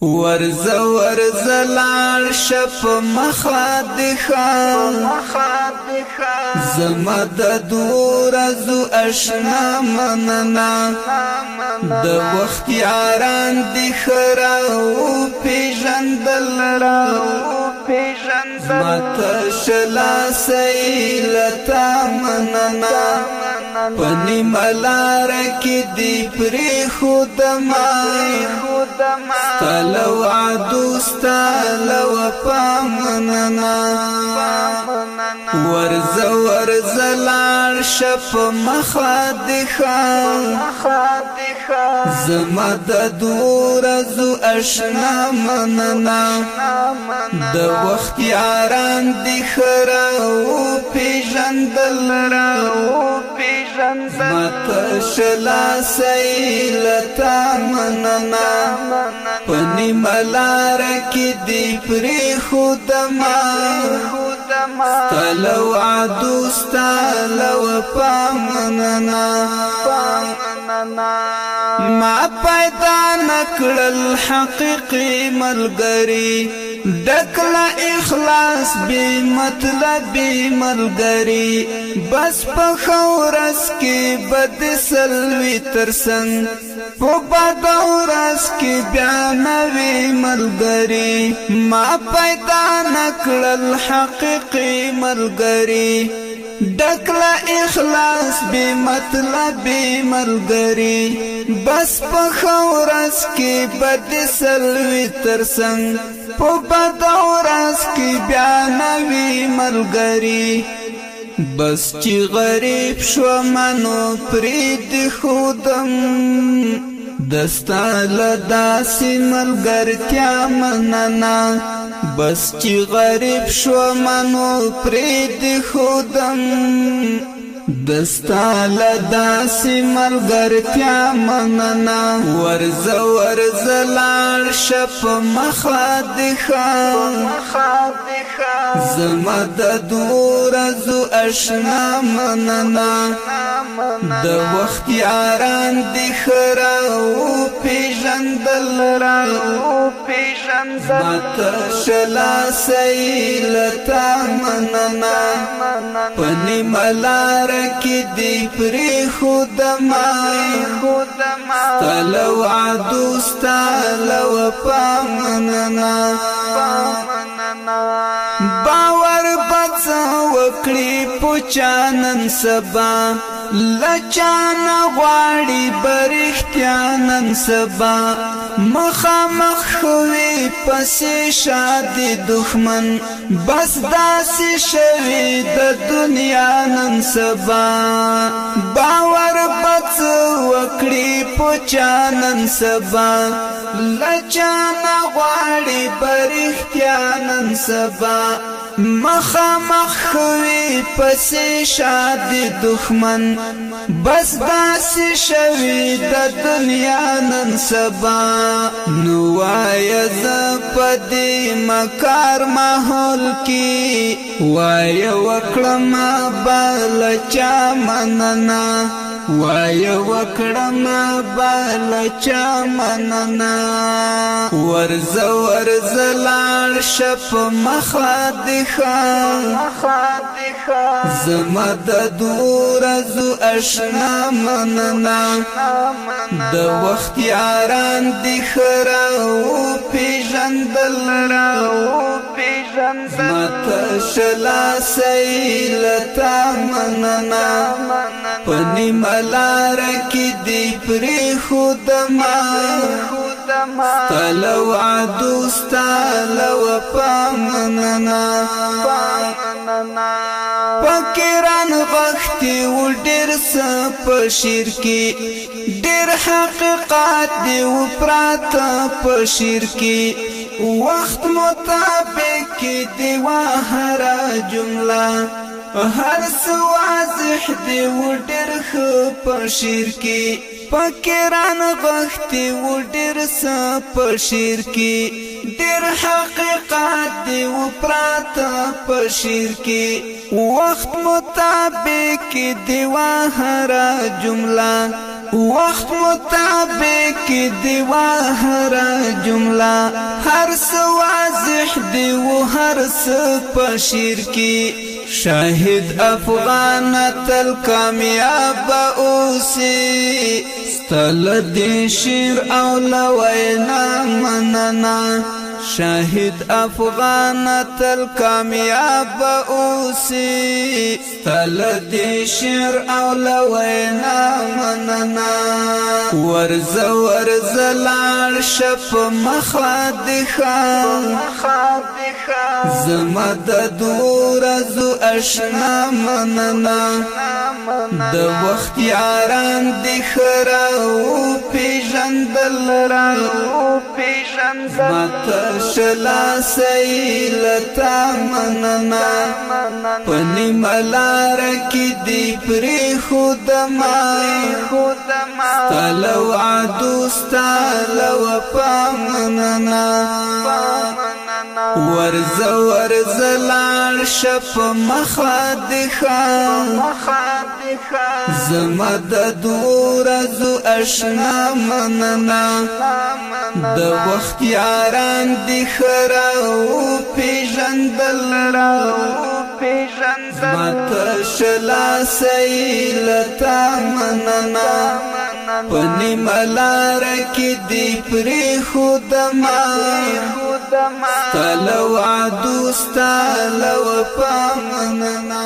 ورز ورز لار شپ مخادخا زمد دور زو اشنا مننا د وخت یاران دی خراو پیژندل مات شلا سیلتا مننا پنی ملار کی دی پری خودما ستالو عدو ستالو پامننا ورز ورز لار شپ مخادخا زمد دور زو اشنا مننا د وخت یاران دی خراو پیژندل مات شلا سیلتا مننا پنی ملار کی دی پری خودما ستالو عدو ستالو پامننا ما پیدا نکړل حقیقی ملګری دکلا اخلاص بی مطلبی ملګری بس په خورس کې بد سلوی ترسنګ په بد اورس کې بیا نوی ملګری ما پیدا نکړل حقیقی ملګری دکلا اخلاص بی مطلبی ملګری بس په خورس کې بد سلوی ترسنګ په بد اورس کې بیا نوی ملګری بس چې غریب شو منو پرید خودم دستا لداسی ملګرتیا مننا بس چې غریب شو منو پرید خودم دستا لداسی ملګرتیا مننا ورز ورز لار شپ مخادخا زمد دور زو اشنا مننا د وخت یاران دی خراو پیژندل مات شلا سیلتا مننا پنی ملار کی دی پری خودما ستالو عدو ستالو پامننا باور بڅ وکړي پوچانن سبا لچانا غواړي برختیا نن سبا مخامخ خوي پسې شادي دښمن بس داسې شوي د دنیا نن سبا باور بڅ وکړي پوچانن سبا لچانا غواړي برختیا نن سبا مخامخ خوي پسې شادي دښمن بس داسې شوي د دنیا نن سبا نو وای ز پدې مکار ماحول کې وای وکړم بلچا مننا وای وکړم بلچا مننا ورز ورز لار شپ مخادخا زمد دور زو اشنا مننا د وخت یاران دی خراو پیژندل مات شلا سیلتا مننا پنی ملار کی دی پری خودما ستالو عدو ستالو پامننا پکران وختي و ډېر څه په شعر کې ډېر حقیقت دی و پراته په شعر کې وخت مطابق دی و هر جمله هر څه واضح دی و ډېر ښه په شعر کې پکران وختي و ډېر څه په شعر کې ډېر حقیقت دی و پراته په شعر کې وخت مطابق دی و هر جمله وقت مطابق دی هر جمله هر څه واضح دی و هر څه په شعر کې شاهد افغان تل کامیاب اوسي ستل دی شعر او لوینا مننا شاهد افغان تل کامیاب اوسي ستل دی شعر او لوینا مننا ورز لار شپ مخادخا زمد دور زو اشنا مننا د وخت یاران دی خراو پیژندل را مت شلا سیلتا مننا پنی ملار کی دی پری خودما ستالو عدو ستالو پامننا ورز لار شپ مخادخا زمد دور زو اشنا مننا د وخت یاران دی خراو پیژندل را مت شلا سیلتا مننا پنی ملار کی دی پری خودما ستالو عدو ستالو پامننا